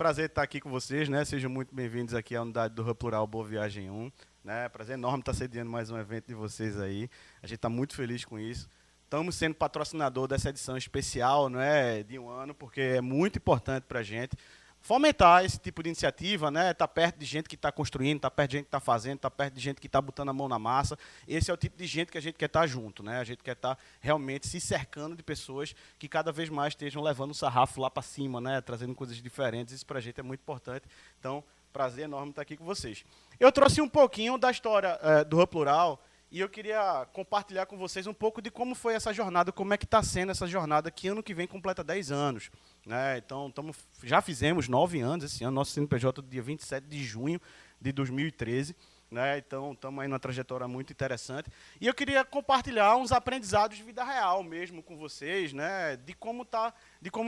prazer estar aqui com vocês, né? Sejam muito bem-vindos aqui à unidade do Hub Plural Boa Viagem 1. Né? Prazer enorme estar sediando mais um evento de vocês aí. A gente está muito feliz com isso. Estamos sendo patrocinador dessa edição especial, né, de um ano, porque é muito importante para a gente fomentar esse tipo de iniciativa, né? Tá perto de gente que está construindo, tá perto de gente que está fazendo, tá perto de gente que está botando a mão na massa. Esse é o tipo de gente que a gente quer estar junto, né? A gente quer estar realmente se cercando de pessoas que cada vez mais estejam levando o sarrafo lá para cima, né? Trazendo coisas diferentes. Isso para a gente é muito importante. Então, prazer enorme estar aqui com vocês. Eu trouxe um pouquinho da história do Hub Plural e eu queria compartilhar com vocês um pouco de como foi essa jornada, como é que está sendo essa jornada, que ano que vem completa 10 anos. Né? Então, já fizemos 9 anos esse ano, nosso CNPJ dia 27 de junho de 2013. Né? Então, estamos aí numa trajetória muito interessante. E eu queria compartilhar uns aprendizados de vida real mesmo com vocês, né? de como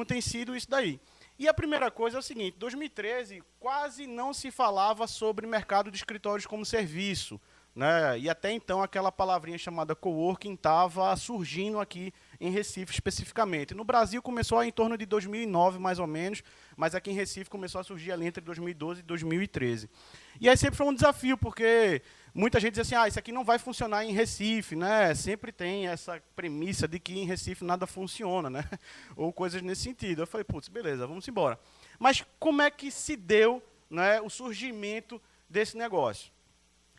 tem sido isso daí. E a primeira coisa é o seguinte, 2013 quase não se falava sobre mercado de escritórios como serviço. Né? E até então aquela palavrinha chamada coworking estava surgindo aqui em Recife especificamente. No Brasil começou em torno de 2009 mais ou menos, mas aqui em Recife começou a surgir ali entre 2012 e 2013. E aí sempre foi um desafio, porque muita gente diz assim, isso aqui não vai funcionar em Recife, né? Sempre tem essa premissa de que em Recife nada funciona, né? Ou coisas nesse sentido. Eu falei, putz, beleza, vamos embora. Mas como é que se deu, né, o surgimento desse negócio?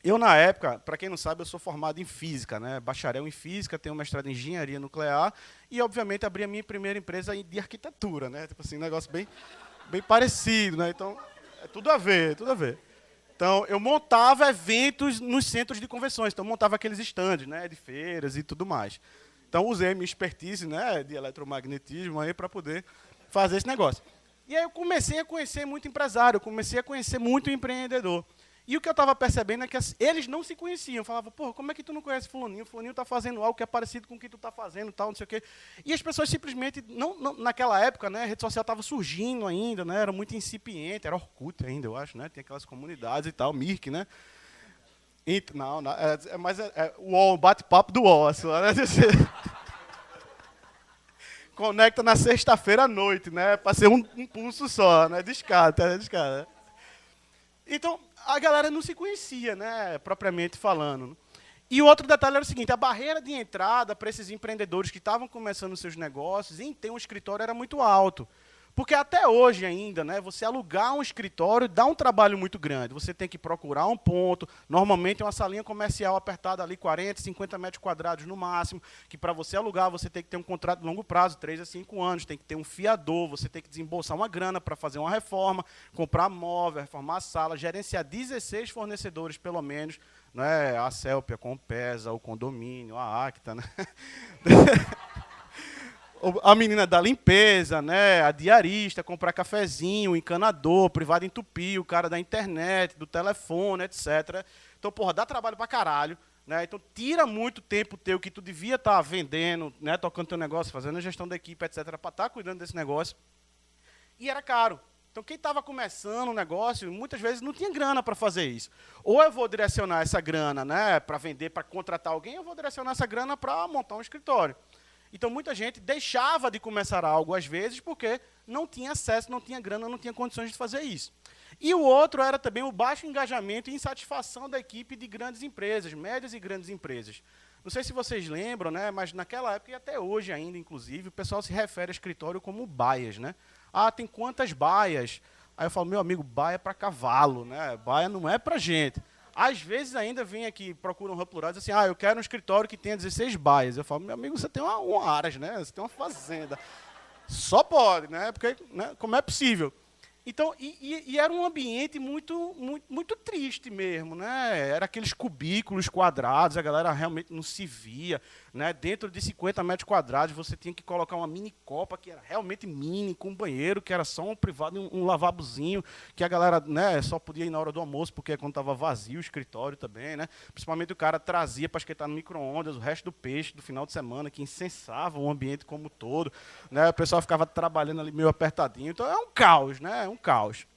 Eu, na época, para quem não sabe, eu sou formado em física, né? Bacharel em física, tenho mestrado em engenharia nuclear e, obviamente, abri a minha primeira empresa de arquitetura, né? Tipo assim, um negócio bem parecido, né? Então, é tudo a ver, tudo a ver. Então, eu montava eventos nos centros de convenções, então montava aqueles estandes, né, de feiras e tudo mais. Então, usei a minha expertise, né, de eletromagnetismo aí para poder fazer esse negócio. E aí eu comecei a conhecer muito empresário, comecei a conhecer muito empreendedor. E o que eu estava percebendo é que eles não se conheciam. Eu falava, porra, como é que tu não conhece fulaninho? Fulaninho está fazendo algo que é parecido com o que tu está fazendo, tal, não sei o quê. E as pessoas simplesmente, naquela época, né, a rede social estava surgindo ainda, né, era muito incipiente, era Orkut ainda, eu acho, né, tinha aquelas comunidades e tal, Mirk, né. Não, mas o UOL, bate-papo do UOL. Né? Conecta na sexta-feira à noite, né, para ser um pulso só, né, descada. Então, a galera não se conhecia, né, propriamente falando. E o outro detalhe era o seguinte, a barreira de entrada para esses empreendedores que estavam começando seus negócios em ter um escritório era muito alto. Porque até hoje ainda, né, você alugar um escritório dá um trabalho muito grande. Você tem que procurar um ponto, normalmente é uma salinha comercial apertada ali, 40, 50 metros quadrados no máximo, que para você alugar você tem que ter um contrato de longo prazo, 3 a 5 anos, tem que ter um fiador, você tem que desembolsar uma grana para fazer uma reforma, comprar móvel, reformar a sala, gerenciar 16 fornecedores pelo menos, né, a Celp, a Compesa, o condomínio, a Acta, né? A menina da limpeza, né, a diarista, comprar cafezinho, o encanador, privado entupir, o cara da internet, do telefone, etc. Então, porra, dá trabalho pra caralho, né? Então, tira muito tempo teu que tu devia estar vendendo, né, tocando teu negócio, fazendo a gestão da equipe, etc, para estar cuidando desse negócio. E era caro. Então, quem estava começando o negócio, muitas vezes não tinha grana para fazer isso. Ou eu vou direcionar essa grana, né, para vender, para contratar alguém, ou eu vou direcionar essa grana para montar um escritório. Então, muita gente deixava de começar algo, às vezes, porque não tinha acesso, não tinha grana, não tinha condições de fazer isso. E o outro era também o baixo engajamento e insatisfação da equipe de grandes empresas, médias e grandes empresas. Não sei se vocês lembram, né, mas naquela época, e até hoje ainda, inclusive, o pessoal se refere a escritório como baias. Né? Ah, tem quantas baias? Aí eu falo, meu amigo, baia é para cavalo, né? Baia não é para gente. Às vezes ainda vem aqui, procuram um Hub Plural e dizem assim, eu quero um escritório que tenha 16 baias. Eu falo, meu amigo, você tem uma aras, né? Você tem uma fazenda. Só pode, né? Porque, né? Como é possível? Então, e era um ambiente muito triste mesmo, né? Era aqueles cubículos quadrados, a galera realmente não se via, né? Dentro de 50 metros quadrados, você tinha que colocar uma mini copa, que era realmente mini, com um banheiro, que era só um privado, um lavabozinho, que a galera, né, só podia ir na hora do almoço, porque é quando estava vazio o escritório também, né? Principalmente o cara trazia para esquentar no micro-ondas o resto do peixe do final de semana, que incensava o ambiente como um todo, né? O pessoal ficava trabalhando ali meio apertadinho. Então, é um caos, né? Um caos.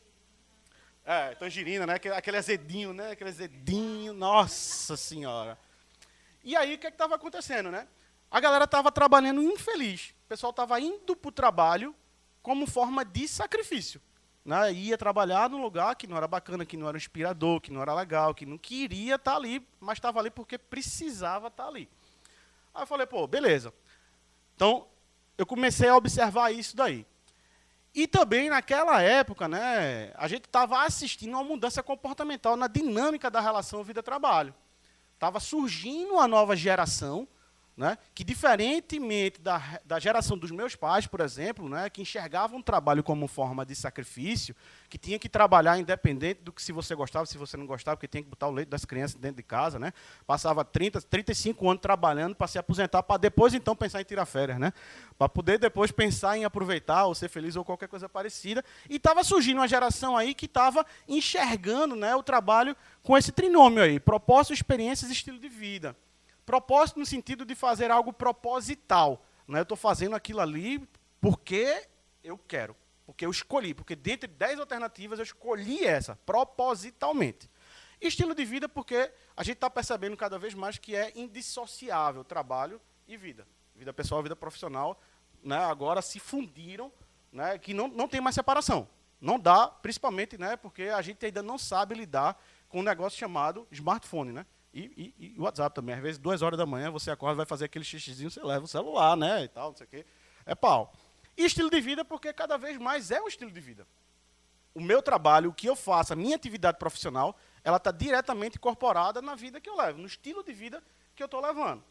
Tangerina, né? Aquele azedinho, né? Aquele azedinho, nossa senhora. E aí, o que estava acontecendo, né? A galera estava trabalhando infeliz. O pessoal estava indo para o trabalho como forma de sacrifício. né, ia trabalhar num lugar que não era bacana, que não era inspirador, que não era legal, que não queria estar ali, mas estava ali porque precisava estar ali. Aí eu falei, pô, beleza. Então, eu comecei a observar isso daí. E também, naquela época, né, a gente estava assistindo uma mudança comportamental na dinâmica da relação vida-trabalho. Estava surgindo uma nova geração, né, que, diferentemente da geração dos meus pais, por exemplo, né, que enxergavam o trabalho como forma de sacrifício, que tinha que trabalhar independente do que se você gostava, se você não gostava, porque tinha que botar o leite das crianças dentro de casa, né, passava 35 anos trabalhando para se aposentar, para depois, então, pensar em tirar férias, né, para poder depois pensar em aproveitar ou ser feliz ou qualquer coisa parecida. E estava surgindo uma geração aí que estava enxergando, né, o trabalho com esse trinômio aí, propósito, experiências e estilo de vida. Propósito no sentido de fazer algo proposital. Né? Eu estou fazendo aquilo ali porque eu quero, porque eu escolhi, porque dentre 10 alternativas eu escolhi essa, propositalmente. E estilo de vida porque a gente está percebendo cada vez mais que é indissociável trabalho e vida. Vida pessoal e vida profissional, né, agora se fundiram, né, que não tem mais separação. Não dá, principalmente, né, porque a gente ainda não sabe lidar com um negócio chamado smartphone, né? E o WhatsApp também. Às vezes, 2 horas da manhã, você acorda, vai fazer aquele xixizinho, você leva o celular, né, e tal, não sei o quê. É pau. E estilo de vida, porque cada vez mais é um estilo de vida. O meu trabalho, o que eu faço, a minha atividade profissional, ela está diretamente incorporada na vida que eu levo, no estilo de vida que eu estou levando.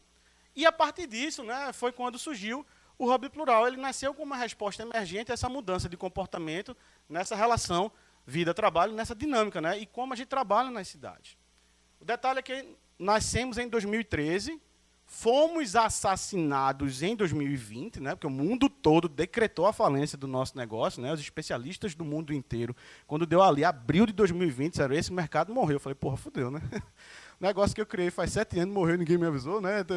E, a partir disso, né, foi quando surgiu o Hub Plural. Ele nasceu como uma resposta emergente a essa mudança de comportamento, nessa relação vida-trabalho, nessa dinâmica, né, e como a gente trabalha nas cidades. O detalhe é que nascemos em 2013, fomos assassinados em 2020, né, porque o mundo todo decretou a falência do nosso negócio, né, os especialistas do mundo inteiro, quando deu ali, abril de 2020, disseram, esse mercado morreu. Eu falei, porra, fudeu, né? O negócio que eu criei faz 7 anos, morreu, ninguém me avisou, né? Então,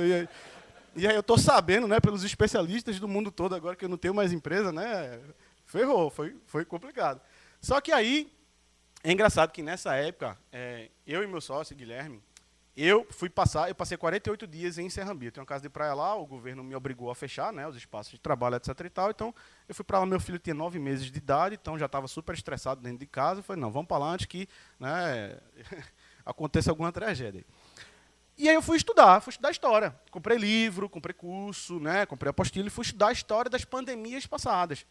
e aí eu estou sabendo, né, pelos especialistas do mundo todo, agora que eu não tenho mais empresa, né, ferrou, foi complicado. Só que aí, é engraçado que nessa época, eu e meu sócio, Guilherme, eu passei 48 dias em Serrambi. Eu tenho uma casa de praia lá, o governo me obrigou a fechar, né, os espaços de trabalho, etc. e tal. Então, eu fui para lá, meu filho tinha 9 meses de idade, então já estava super estressado dentro de casa. Eu falei, não, vamos para lá antes que, né, aconteça alguma tragédia. E aí eu fui estudar história. Comprei livro, comprei curso, né, comprei apostila e fui estudar a história das pandemias passadas.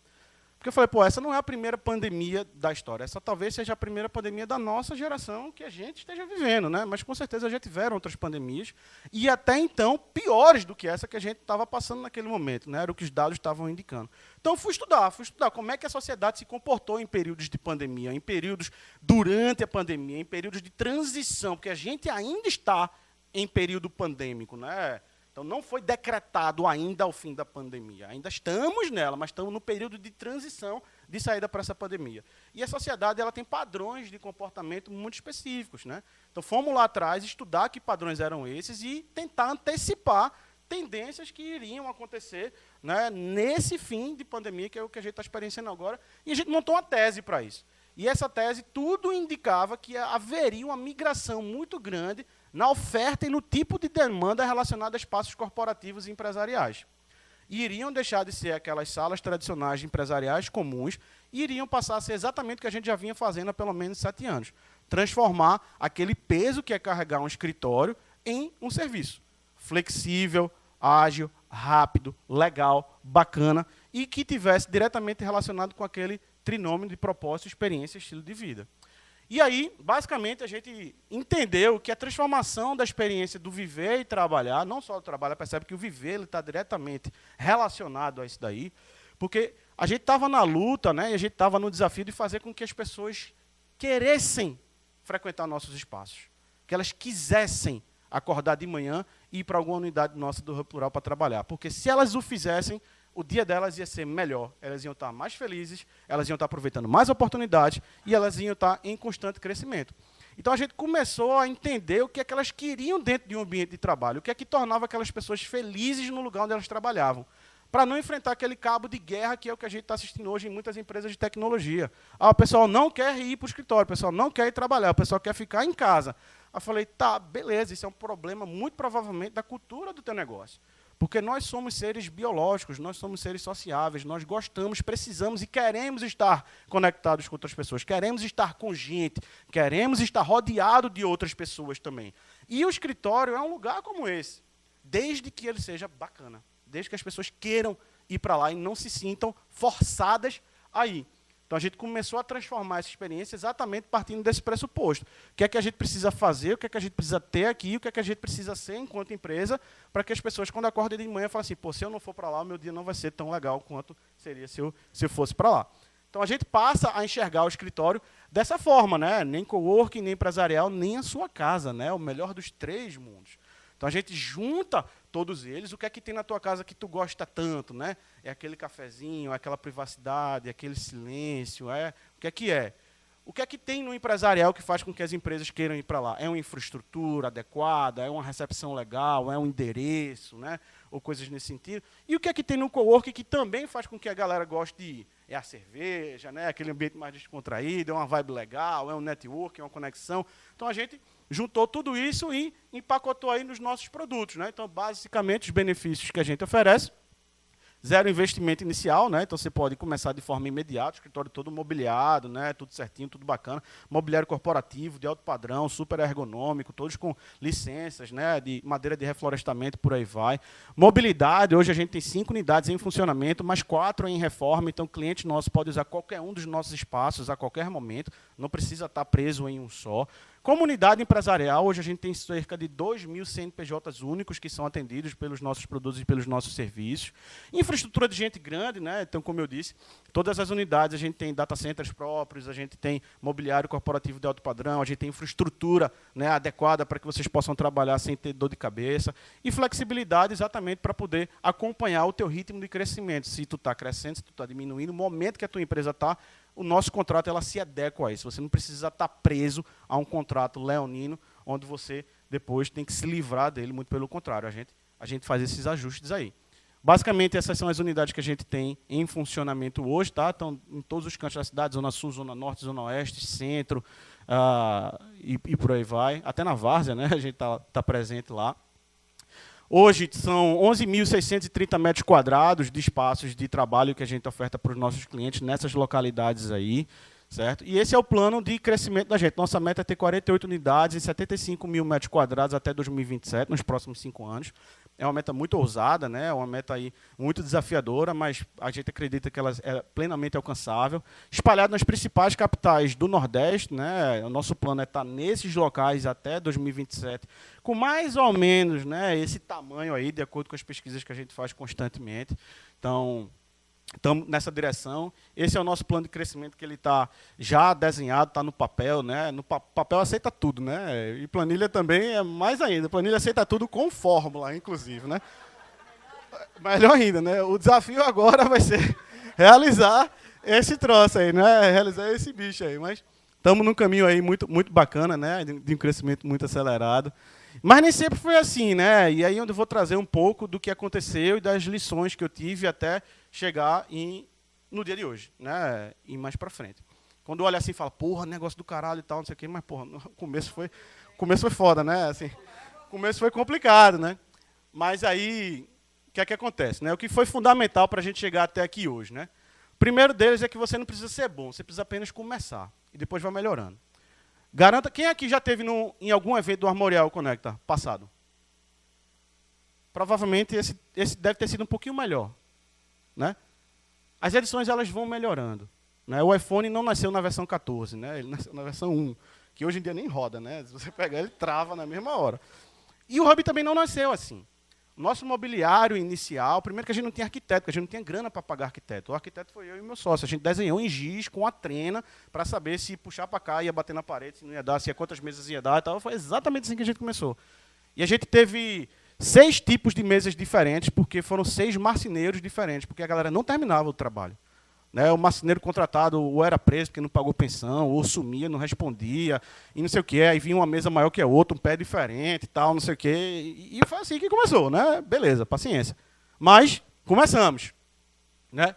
Porque eu falei, pô, essa não é a primeira pandemia da história, essa talvez seja a primeira pandemia da nossa geração que a gente esteja vivendo, né? Mas com certeza já tiveram outras pandemias, e até então piores do que essa que a gente estava passando naquele momento, né? Era o que os dados estavam indicando. Então fui estudar como é que a sociedade se comportou em períodos de pandemia, em períodos durante a pandemia, em períodos de transição, porque a gente ainda está em período pandêmico, né? Então, não foi decretado ainda o fim da pandemia. Ainda estamos nela, mas estamos no período de transição de saída para essa pandemia. E a sociedade ela tem padrões de comportamento muito específicos. Né? Então, fomos lá atrás estudar que padrões eram esses e tentar antecipar tendências que iriam acontecer, né, nesse fim de pandemia, que é o que a gente está experienciando agora. E a gente montou uma tese para isso. E essa tese, tudo indicava que haveria uma migração muito grande na oferta e no tipo de demanda relacionada a espaços corporativos e empresariais. E iriam deixar de ser aquelas salas tradicionais de empresariais comuns e iriam passar a ser exatamente o que a gente já vinha fazendo há pelo menos 7 anos. Transformar aquele peso que é carregar um escritório em um serviço flexível, ágil, rápido, legal, bacana e que tivesse diretamente relacionado com aquele trinômio de propósito, experiência e estilo de vida. E aí, basicamente, a gente entendeu que a transformação da experiência do viver e trabalhar, não só do trabalho, percebe que o viver está diretamente relacionado a isso daí, porque a gente estava na luta, né, e a gente estava no desafio de fazer com que as pessoas queressem frequentar nossos espaços, que elas quisessem acordar de manhã e ir para alguma unidade nossa do Hub Plural para trabalhar. Porque se elas o fizessem, o dia delas ia ser melhor, elas iam estar mais felizes, elas iam estar aproveitando mais oportunidades e elas iam estar em constante crescimento. Então, a gente começou a entender o que é que elas queriam dentro de um ambiente de trabalho, o que é que tornava aquelas pessoas felizes no lugar onde elas trabalhavam, para não enfrentar aquele cabo de guerra que é o que a gente está assistindo hoje em muitas empresas de tecnologia. O pessoal não quer ir para o escritório, o pessoal não quer ir trabalhar, o pessoal quer ficar em casa. Eu falei, tá, beleza, isso é um problema muito provavelmente da cultura do teu negócio. Porque nós somos seres biológicos, nós somos seres sociáveis, nós gostamos, precisamos e queremos estar conectados com outras pessoas, queremos estar com gente, queremos estar rodeado de outras pessoas também. E o escritório é um lugar como esse, desde que ele seja bacana, desde que as pessoas queiram ir para lá e não se sintam forçadas a ir. Então, a gente começou a transformar essa experiência exatamente partindo desse pressuposto. O que é que a gente precisa fazer, o que é que a gente precisa ter aqui, o que é que a gente precisa ser enquanto empresa, para que as pessoas, quando acordem de manhã, falem assim, pô, se eu não for para lá, o meu dia não vai ser tão legal quanto seria se eu fosse para lá. Então, a gente passa a enxergar o escritório dessa forma, né? Nem coworking, nem empresarial, nem a sua casa, né? O melhor dos três mundos. Então, a gente junta todos eles. O que é que tem na tua casa que tu gosta tanto, né? É aquele cafezinho, é aquela privacidade, é aquele silêncio, o que é que é? O que é que tem no empresarial que faz com que as empresas queiram ir para lá? É uma infraestrutura adequada, é uma recepção legal, é um endereço, né? Ou coisas nesse sentido. E o que é que tem no coworking que também faz com que a galera goste de ir? É a cerveja, né? Aquele ambiente mais descontraído, é uma vibe legal, é um network, é uma conexão. Então, a gente juntou tudo isso e empacotou aí nos nossos produtos, né? Então, basicamente, os benefícios que a gente oferece: zero investimento inicial, né? Então você pode começar de forma imediata, o escritório todo mobiliado, né? Tudo certinho, tudo bacana. Mobiliário corporativo de alto padrão, super ergonômico, todos com licenças, né? De madeira de reflorestamento, por aí vai. Mobilidade, hoje a gente tem 5 unidades em funcionamento, mais 4 em reforma, então o cliente nosso pode usar qualquer um dos nossos espaços a qualquer momento, não precisa estar preso em um só. Comunidade empresarial, hoje a gente tem cerca de 2.000 CNPJs únicos que são atendidos pelos nossos produtos e pelos nossos serviços. Infraestrutura de gente grande, né? Então, como eu disse, todas as unidades a gente tem data centers próprios, a gente tem mobiliário corporativo de alto padrão, a gente tem infraestrutura, né, adequada para que vocês possam trabalhar sem ter dor de cabeça. E flexibilidade exatamente para poder acompanhar o teu ritmo de crescimento. Se tu está crescendo, se tu está diminuindo, no momento que a tua empresa está, o nosso contrato ela se adequa a isso. Você não precisa estar preso a um contrato leonino, onde você depois tem que se livrar dele, muito pelo contrário. A gente faz esses ajustes aí. Basicamente, essas são as unidades que a gente tem em funcionamento hoje, tá? Estão em todos os cantos da cidade, Zona Sul, Zona Norte, Zona Oeste, Centro, e por aí vai. Até na Várzea, né? A gente tá presente lá. Hoje são 11.630 metros quadrados de espaços de trabalho que a gente oferta para os nossos clientes nessas localidades aí, certo? E esse é o plano de crescimento da gente. Nossa meta é ter 48 unidades e 75 mil metros quadrados até 2027, nos próximos 5 anos. É uma meta muito ousada, né? É uma meta aí muito desafiadora, mas a gente acredita que ela é plenamente alcançável. Espalhado nas principais capitais do Nordeste, né? O nosso plano é estar nesses locais até 2027, com mais ou menos, né, esse tamanho aí, de acordo com as pesquisas que a gente faz constantemente. Então, estamos nessa direção. Esse é o nosso plano de crescimento, que ele está já desenhado, está no papel, né? No papel aceita tudo, né? E planilha também é mais ainda. Planilha aceita tudo com fórmula, inclusive, né? Melhor ainda, né? O desafio agora vai ser realizar esse troço aí, né? Realizar esse bicho aí. Mas estamos num caminho aí muito, muito bacana, né? De um crescimento muito acelerado. Mas nem sempre foi assim, né? E aí onde eu vou trazer um pouco do que aconteceu e das lições que eu tive até chegar no dia de hoje, né? E mais para frente. Quando olha assim e fala, porra, negócio do caralho e tal, não sei o quê, mas porra, o começo foi foda, né? Assim, o começo foi complicado, né? Mas aí, o que é que acontece, né? O que foi fundamental para a gente chegar até aqui hoje, né? O primeiro deles é que você não precisa ser bom, você precisa apenas começar e depois vai melhorando. Garanta, quem aqui já teve em algum evento do Armorial Conecta passado? Provavelmente esse deve ter sido um pouquinho melhor, né? As edições elas vão melhorando, né? O iPhone não nasceu na versão 14, né? Ele nasceu na versão 1, que hoje em dia nem roda, né? Se você pegar, ele trava na mesma hora. E o Hub também não nasceu assim. Nosso mobiliário inicial, primeiro que a gente não tinha arquiteto, porque a gente não tinha grana para pagar arquiteto. O arquiteto foi eu e meu sócio. A gente desenhou em giz com a trena para saber se puxar para cá ia bater na parede, se não ia dar, se ia quantas mesas ia dar e tal. Foi exatamente assim que a gente começou. E a gente teve 6 tipos de mesas diferentes, porque foram 6 marceneiros diferentes, porque a galera não terminava o trabalho. Né? O marceneiro contratado ou era preso porque não pagou pensão, ou sumia, não respondia, e não sei o quê. Aí vinha uma mesa maior que a outra, um pé diferente e tal, não sei o quê. E foi assim que começou, né? Beleza, paciência. Mas começamos. Né?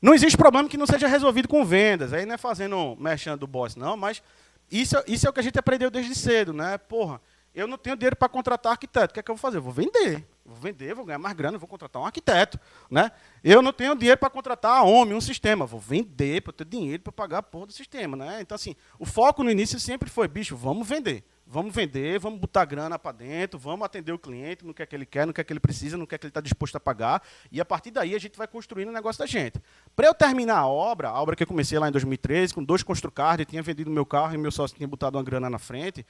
Não existe problema que não seja resolvido com vendas. Aí não é fazendo merchan do boss, não, mas isso é o que a gente aprendeu desde cedo. Né? Porra, eu não tenho dinheiro para contratar arquiteto. O que é que eu vou fazer? Eu vou vender. Vou vender, vou ganhar mais grana, vou contratar um arquiteto. Né? Eu não tenho dinheiro para contratar a OMI, um sistema. Vou vender para ter dinheiro para pagar a porra do sistema. Né? Então, assim, o foco no início sempre foi, bicho, vamos vender. Vamos vender, vamos botar grana para dentro, vamos atender o cliente no que é que ele quer, no que é que ele precisa, no que é que ele está disposto a pagar. E, a partir daí, a gente vai construindo o negócio da gente. Para eu terminar a obra que eu comecei lá em 2013, com 2 Construcard, tinha vendido meu carro e meu sócio tinha botado uma grana na frente,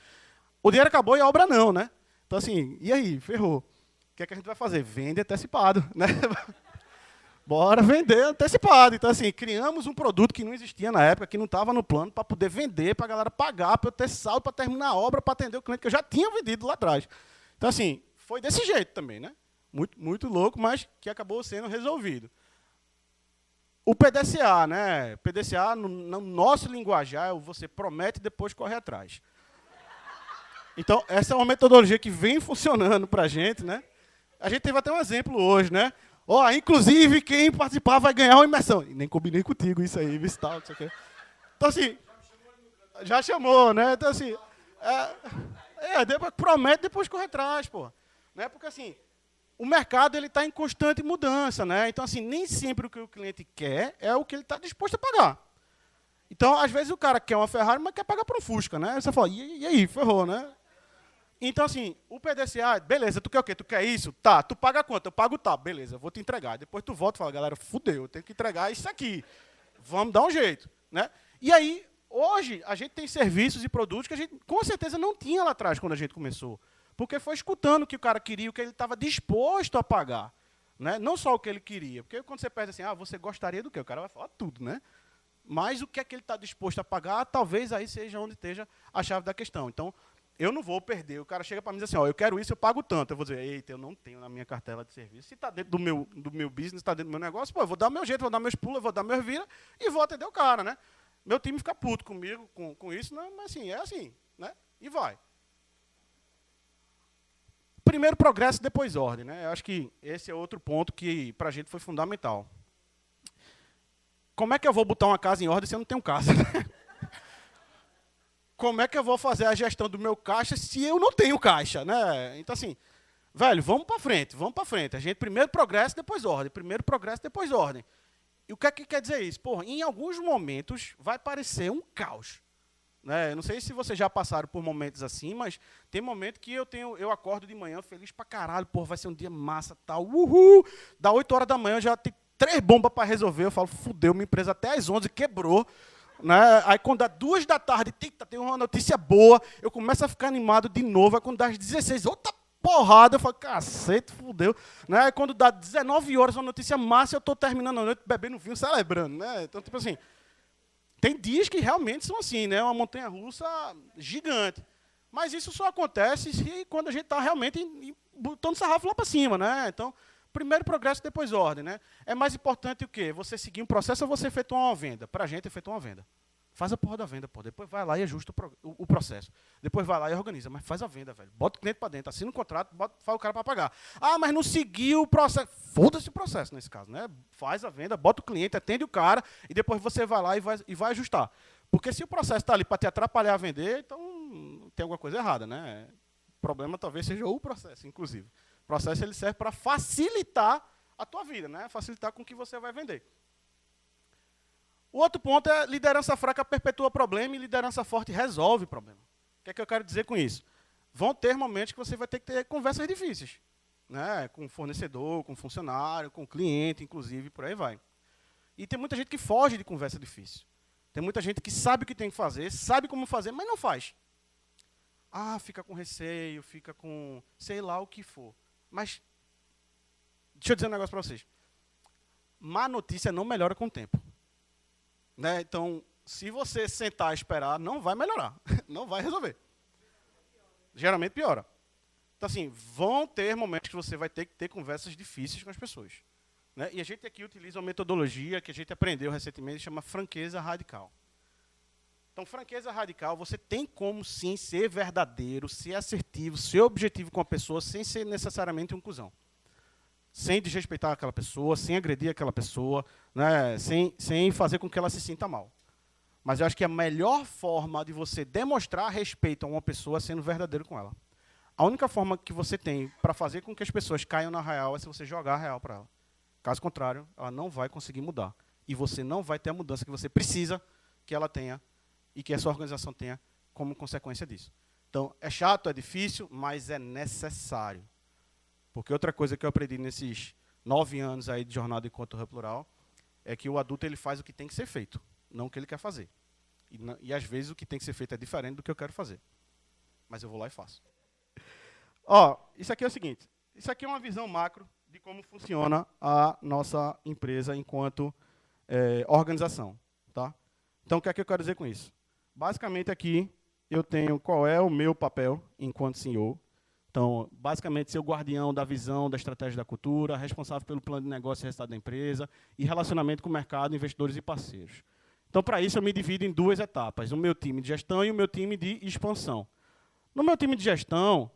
o dinheiro acabou e a obra não, né? Então, assim, e aí? Ferrou. O que é que a gente vai fazer? Vende antecipado, né? Bora vender antecipado. Então, assim, criamos um produto que não existia na época, que não estava no plano, para poder vender, para a galera pagar, para eu ter saldo, para terminar a obra, para atender o cliente que eu já tinha vendido lá atrás. Então, assim, foi desse jeito também, né? Muito, muito louco, mas que acabou sendo resolvido. O PDCA, né? PDCA, no nosso linguajar, é o você promete e depois corre atrás. Então, essa é uma metodologia que vem funcionando para a gente, né? A gente teve até um exemplo hoje, né? Ó, inclusive, quem participar vai ganhar uma imersão. E nem combinei contigo isso aí, viu, tal, não sei o quê. Então, assim, já chamou, né? Então, assim, depois, promete, depois corre atrás, pô. Né? Porque, assim, o mercado está em constante mudança, né? Então, assim, nem sempre o que o cliente quer é o que ele está disposto a pagar. Então, às vezes, o cara quer uma Ferrari, mas quer pagar por um Fusca, né? Aí você fala, e aí, ferrou, né? Então, assim, o PDCA, beleza, tu quer o quê? Tu quer isso? Tá, tu paga quanto? Eu pago tal, beleza, eu vou te entregar. Depois tu volta e fala, galera, fudeu, eu tenho que entregar isso aqui. Vamos dar um jeito. Né? E aí, hoje, a gente tem serviços e produtos que a gente, com certeza, não tinha lá atrás, quando a gente começou. Porque foi escutando o que o cara queria, o que ele estava disposto a pagar. Né? Não só o que ele queria. Porque quando você pede assim, você gostaria do quê? O cara vai falar tudo, né? Mas o que é que ele está disposto a pagar, talvez aí seja onde esteja a chave da questão. Então, eu não vou perder. O cara chega para mim e diz assim, eu quero isso, eu pago tanto. Eu vou dizer, eita, eu não tenho na minha cartela de serviço. Se está dentro do meu business, está dentro do meu negócio, eu vou dar o meu jeito, vou dar meus pulos, vou dar meus vira e vou atender o cara, né? Meu time fica puto comigo, com isso, né? Mas assim, é assim, né? E vai. Primeiro progresso, depois ordem, né? Eu acho que esse é outro ponto que para a gente foi fundamental. Como é que eu vou botar uma casa em ordem se eu não tenho casa? Como é que eu vou fazer a gestão do meu caixa se eu não tenho caixa, né? Então, assim, velho, vamos para frente, vamos para frente. A gente primeiro progresso, depois ordem. Primeiro progresso, depois ordem. E o que é que quer dizer isso? Porra, em alguns momentos vai parecer um caos. Né? Eu não sei se vocês já passaram por momentos assim, mas tem momento que eu acordo de manhã feliz pra caralho, porra, vai ser um dia massa, tal, uhul. Da 8 horas da manhã eu já tenho 3 bombas para resolver, eu falo, fudeu, minha empresa até às 11 quebrou. Né? Aí quando dá 2 da tarde, tem uma notícia boa, eu começo a ficar animado de novo, aí quando dá às 16, outra porrada, eu falo, cacete, fudeu. Né? Aí quando dá 19 horas, uma notícia massa, eu estou terminando a noite bebendo vinho, celebrando. Né? Então, tipo assim, tem dias que realmente são assim, né? Uma montanha-russa gigante. Mas isso só acontece quando a gente está realmente botando sarrafo lá para cima. Né? Então, primeiro progresso, depois ordem. Né? É mais importante o quê? Você seguir um processo ou você efetuar uma venda? Para a gente, efetuar uma venda. Faz a porra da venda, pô. Depois vai lá e ajusta o processo. Depois vai lá e organiza. Mas faz a venda, velho. Bota o cliente para dentro, assina um contrato, faz o cara para pagar. Ah, mas não seguiu o processo. Foda-se o processo nesse caso, né? Faz a venda, bota o cliente, atende o cara e depois você vai lá e vai ajustar. Porque se o processo está ali para te atrapalhar a vender, então tem alguma coisa errada, né? O problema talvez seja o processo, inclusive. O processo ele serve para facilitar a tua vida, né? Facilitar com que você vai vender. O outro ponto é liderança fraca perpetua problema e liderança forte resolve problema. O que é que eu quero dizer com isso? Vão ter momentos que você vai ter que ter conversas difíceis. Né? Com o fornecedor, com o funcionário, com o cliente, inclusive, por aí vai. E tem muita gente que foge de conversa difícil. Tem muita gente que sabe o que tem que fazer, sabe como fazer, mas não faz. Ah, fica com receio, fica com sei lá o que for. Mas, deixa eu dizer um negócio para vocês. Má notícia não melhora com o tempo. Né? Então, se você sentar e esperar, não vai melhorar, não vai resolver. Geralmente piora. Então, assim, vão ter momentos que você vai ter que ter conversas difíceis com as pessoas. Né? E a gente aqui utiliza uma metodologia que a gente aprendeu recentemente, chama franqueza radical. Então, franqueza radical, você tem como, sim, ser verdadeiro, ser assertivo, ser objetivo com a pessoa, sem ser necessariamente um cuzão. Sem desrespeitar aquela pessoa, sem agredir aquela pessoa, né, sem fazer com que ela se sinta mal. Mas eu acho que a melhor forma de você demonstrar respeito a uma pessoa é sendo verdadeiro com ela. A única forma que você tem para fazer com que as pessoas caiam na real é se você jogar a real para ela. Caso contrário, ela não vai conseguir mudar. E você não vai ter a mudança que você precisa que ela tenha e que a sua organização tenha como consequência disso. Então, é chato, é difícil, mas é necessário. Porque outra coisa que eu aprendi nesses 9 anos aí de jornada enquanto Hub Plural é que o adulto ele faz o que tem que ser feito, não o que ele quer fazer. E às vezes o que tem que ser feito é diferente do que eu quero fazer. Mas eu vou lá e faço. Ó, isso aqui é o seguinte. Isso aqui é uma visão macro de como funciona a nossa empresa enquanto organização. Tá? Então, o que é que eu quero dizer com isso? Basicamente, aqui, eu tenho qual é o meu papel enquanto CEO. Então, basicamente, ser o guardião da visão, da estratégia da cultura, responsável pelo plano de negócio e resultado da empresa, e relacionamento com o mercado, investidores e parceiros. Então, para isso, eu me divido em 2 etapas, o meu time de gestão e o meu time de expansão. No meu time de gestão,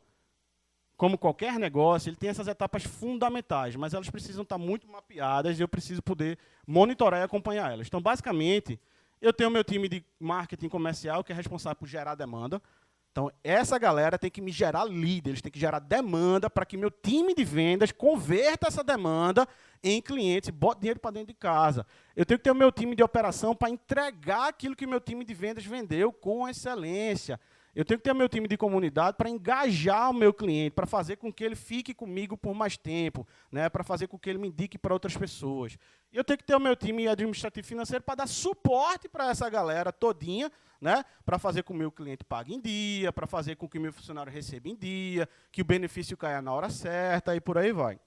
como qualquer negócio, ele tem essas etapas fundamentais, mas elas precisam estar muito mapeadas e eu preciso poder monitorar e acompanhar elas. Então, basicamente, eu tenho o meu time de marketing comercial, que é responsável por gerar demanda. Então, essa galera tem que me gerar lead, eles têm que gerar demanda para que meu time de vendas converta essa demanda em clientes, bote dinheiro para dentro de casa. Eu tenho que ter o meu time de operação para entregar aquilo que o meu time de vendas vendeu com excelência. Eu tenho que ter o meu time de comunidade para engajar o meu cliente, para fazer com que ele fique comigo por mais tempo, né, para fazer com que ele me indique para outras pessoas. E eu tenho que ter o meu time administrativo e financeiro para dar suporte para essa galera todinha, né, para fazer com que o meu cliente pague em dia, para fazer com que o meu funcionário receba em dia, que o benefício caia na hora certa e por aí vai.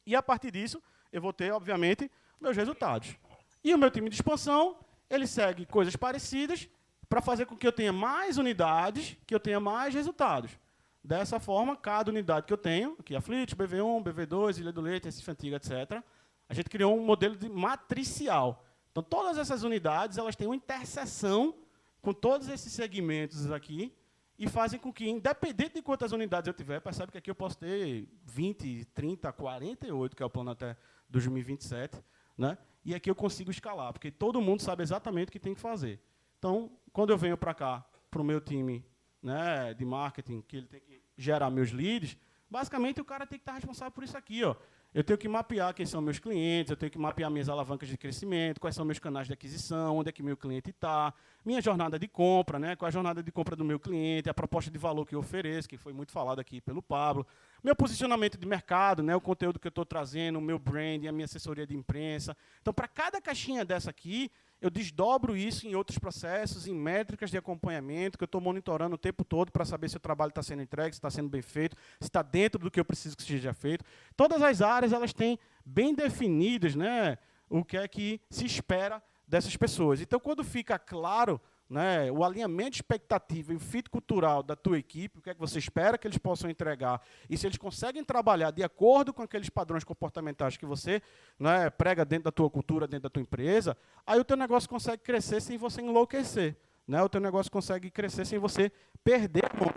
E a partir disso, eu vou ter, obviamente, meus resultados. E o meu time de expansão, ele segue coisas parecidas, para fazer com que eu tenha mais unidades, que eu tenha mais resultados. Dessa forma, cada unidade que eu tenho, aqui a Flit, BV1, BV2, Ilha do Leite, Recife Antiga, etc., a gente criou um modelo de matricial. Então, todas essas unidades elas têm uma interseção com todos esses segmentos aqui e fazem com que, independente de quantas unidades eu tiver, percebe que aqui eu posso ter 20, 30, 48, que é o plano até 2027, né? E aqui eu consigo escalar, porque todo mundo sabe exatamente o que tem que fazer. Então, quando eu venho para cá, para o meu time, né, de marketing, que ele tem que gerar meus leads, basicamente o cara tem que estar responsável por isso aqui. Ó. Eu tenho que mapear quem são meus clientes, eu tenho que mapear minhas alavancas de crescimento, quais são meus canais de aquisição, onde é que meu cliente está, minha jornada de compra, né, qual é a jornada de compra do meu cliente, a proposta de valor que eu ofereço, que foi muito falado aqui pelo Pablo, meu posicionamento de mercado, né, o conteúdo que eu estou trazendo, o meu branding, a minha assessoria de imprensa. Então, para cada caixinha dessa aqui, eu desdobro isso em outros processos, em métricas de acompanhamento, que eu estou monitorando o tempo todo para saber se o trabalho está sendo entregue, se está sendo bem feito, se está dentro do que eu preciso que seja feito. Todas as áreas elas têm bem definidas, né, o que é que se espera dessas pessoas. Então, quando fica claro, né, o alinhamento de expectativa e o fit cultural da tua equipe, o que é que você espera que eles possam entregar, e se eles conseguem trabalhar de acordo com aqueles padrões comportamentais que você, né, prega dentro da tua cultura, dentro da tua empresa, aí o teu negócio consegue crescer sem você enlouquecer. Né? O teu negócio consegue crescer sem você perder a mão.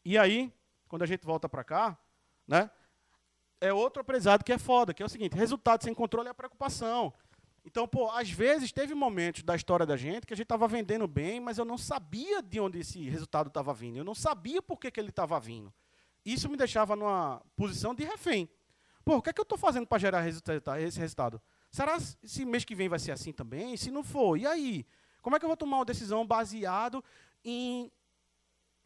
E aí, quando a gente volta para cá, né, é outro aprendizado que é foda, que é o seguinte, resultado sem controle é a preocupação. Então, pô, às vezes teve momentos da história da gente que a gente estava vendendo bem, mas eu não sabia de onde esse resultado estava vindo. Eu não sabia por que ele estava vindo. Isso me deixava numa posição de refém. Pô, o que é que eu estou fazendo para gerar esse resultado? Será que esse mês que vem vai ser assim também? Se não for, e aí? Como é que eu vou tomar uma decisão baseado em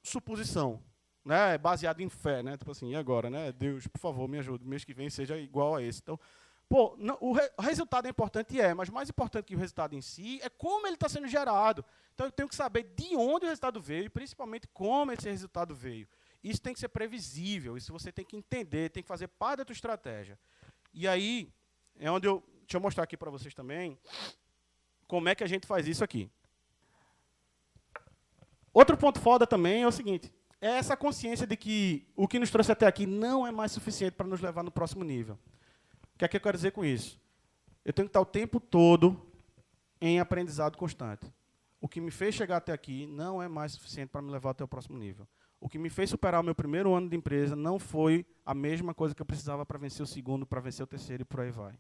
suposição? Né? Baseado em fé, né? Tipo assim, e agora, né? Deus, por favor, me ajude. O mês que vem seja igual a esse. Então, pô, o resultado é importante, mas mais importante que o resultado em si é como ele está sendo gerado. Então, eu tenho que saber de onde o resultado veio e, principalmente, como esse resultado veio. Isso tem que ser previsível, isso você tem que entender, tem que fazer parte da tua estratégia. E aí, é onde deixa eu mostrar aqui para vocês também como é que a gente faz isso aqui. Outro ponto foda também é o seguinte, é essa consciência de que o que nos trouxe até aqui não é mais suficiente para nos levar no próximo nível. O que é que eu quero dizer com isso? Eu tenho que estar o tempo todo em aprendizado constante. O que me fez chegar até aqui não é mais suficiente para me levar até o próximo nível. O que me fez superar o meu primeiro ano de empresa não foi a mesma coisa que eu precisava para vencer o segundo, para vencer o terceiro e por aí vai.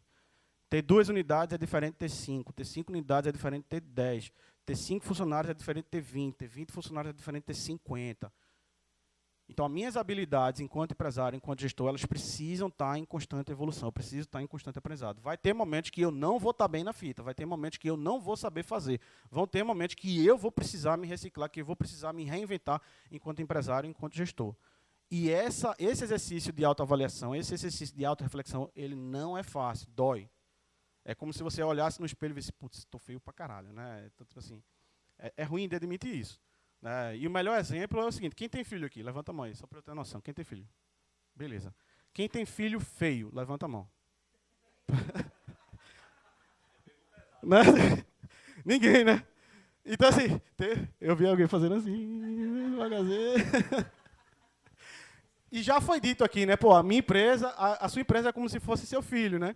Ter 2 unidades é diferente de ter 5. Ter 5 unidades é diferente de ter 10. Ter 5 funcionários é diferente de ter 20. Ter 20 funcionários é diferente de ter 50. Então, as minhas habilidades enquanto empresário, enquanto gestor, elas precisam estar em constante evolução, eu preciso estar em constante aprendizado. Vai ter momentos que eu não vou estar bem na fita, vai ter momentos que eu não vou saber fazer, vão ter momentos que eu vou precisar me reciclar, que eu vou precisar me reinventar enquanto empresário, enquanto gestor. E esse exercício de autoavaliação, esse exercício de autorreflexão, ele não é fácil, dói. É como se você olhasse no espelho e visse, putz, estou feio pra caralho, né? Então, tipo assim, é ruim de admitir isso. Né? E o melhor exemplo é o seguinte, quem tem filho aqui? Levanta a mão aí, só para eu ter noção. Quem tem filho? Beleza. Quem tem filho feio? Levanta a mão. Né? Ninguém, né? Então, assim, eu vi alguém fazendo assim, devagarzinho. E já foi dito aqui, né? Pô, a minha empresa, a sua empresa é como se fosse seu filho, né?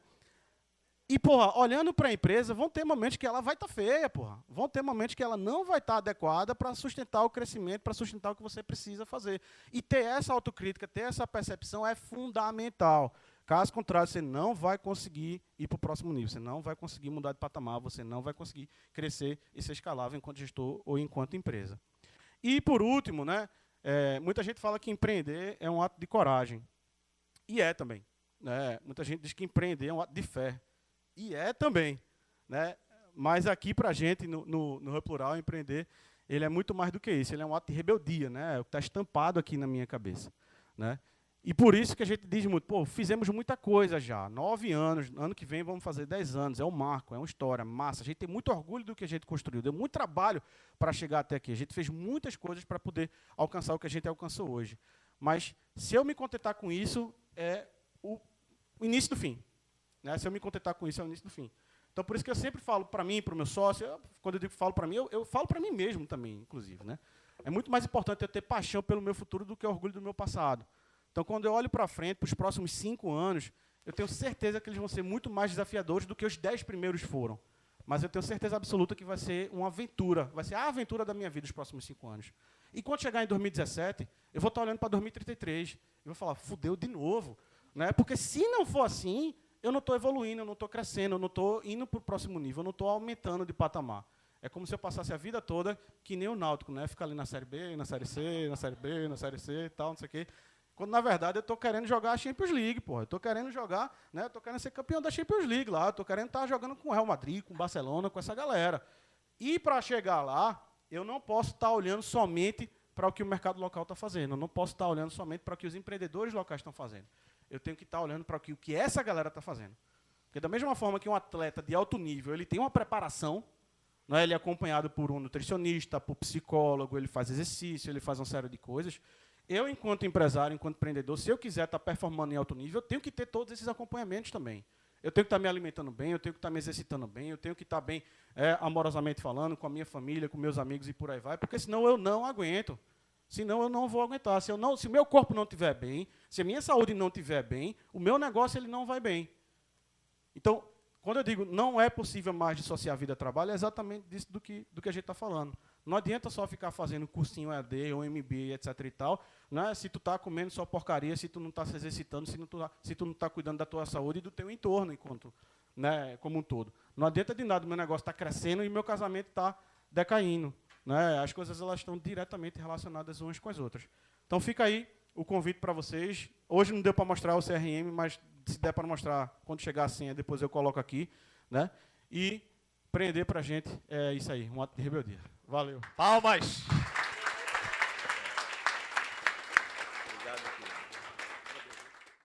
E, porra, olhando para a empresa, vão ter momentos que ela vai estar feia, porra. Vão ter momentos que ela não vai estar adequada para sustentar o crescimento, para sustentar o que você precisa fazer. E ter essa autocrítica, ter essa percepção é fundamental. Caso contrário, você não vai conseguir ir para o próximo nível, você não vai conseguir mudar de patamar, você não vai conseguir crescer e ser escalável enquanto gestor ou enquanto empresa. E, por último, né, muita gente fala que empreender é um ato de coragem. E é também. Né? Muita gente diz que empreender é um ato de fé. E é também. Né? Mas aqui, para a gente, no Hub Plural, empreender, ele é muito mais do que isso. Ele é um ato de rebeldia. Né? É o que está estampado aqui na minha cabeça. Né? E por isso que a gente diz muito, pô, fizemos muita coisa já. 9 anos, ano que vem vamos fazer 10 anos. É um marco, é uma história, massa. A gente tem muito orgulho do que a gente construiu. Deu muito trabalho para chegar até aqui. A gente fez muitas coisas para poder alcançar o que a gente alcançou hoje. Mas, se eu me contentar com isso, é o início do fim. Né? Se eu me contentar com isso, é o início do fim. Então, por isso que eu sempre falo para mim, para o meu sócio, quando eu digo falo para mim, eu falo para mim mesmo também, inclusive. Né? É muito mais importante eu ter paixão pelo meu futuro do que orgulho do meu passado. Então, quando eu olho para frente, para os próximos 5 anos, eu tenho certeza que eles vão ser muito mais desafiadores do que os 10 primeiros foram. Mas eu tenho certeza absoluta que vai ser uma aventura, vai ser a aventura da minha vida os próximos 5 anos. E quando chegar em 2017, eu vou estar olhando para 2033 e vou falar, fudeu de novo. Né? Porque se não for assim, eu não estou evoluindo, eu não estou crescendo, eu não estou indo para o próximo nível, eu não estou aumentando de patamar. É como se eu passasse a vida toda que nem o Náutico, né? Ficar ali na Série B, na Série C, na Série B, na Série C e tal, não sei o quê. Quando, na verdade, eu estou querendo jogar a Champions League, porra. Eu estou querendo jogar, né? Eu estou querendo ser campeão da Champions League lá. Eu estou querendo estar jogando com o Real Madrid, com o Barcelona, com essa galera. E, para chegar lá, eu não posso estar olhando somente para o que o mercado local está fazendo. Eu não posso estar olhando somente para o que os empreendedores locais estão fazendo. Eu tenho que estar olhando para o que essa galera está fazendo. Porque, da mesma forma que um atleta de alto nível, ele tem uma preparação, né? Ele é acompanhado por um nutricionista, por psicólogo, ele faz exercício, ele faz uma série de coisas. Eu, enquanto empresário, enquanto empreendedor, se eu quiser estar performando em alto nível, eu tenho que ter todos esses acompanhamentos também. Eu tenho que estar me alimentando bem, eu tenho que estar me exercitando bem, eu tenho que estar bem, amorosamente falando, com a minha família, com meus amigos e por aí vai, porque senão eu não aguento. Senão eu não vou aguentar. Se o meu corpo não estiver bem, se a minha saúde não estiver bem, o meu negócio ele não vai bem. Então, quando eu digo não é possível mais dissociar a vida e trabalho, é exatamente disso do que a gente está falando. Não adianta só ficar fazendo cursinho EAD ou MBA, etc. e tal, né? Se tu está comendo só porcaria, se tu não está se exercitando, se tu não está cuidando da tua saúde e do teu entorno enquanto, né, como um todo. Não adianta de nada, o meu negócio está crescendo e meu casamento está decaindo. Né? As coisas elas estão diretamente relacionadas umas com as outras. Então fica aí o convite para vocês. Hoje não deu para mostrar o CRM, mas se der para mostrar quando chegar a senha, depois eu coloco aqui. Né? E empreender para a gente é isso aí, um ato de rebeldia. Valeu. Palmas!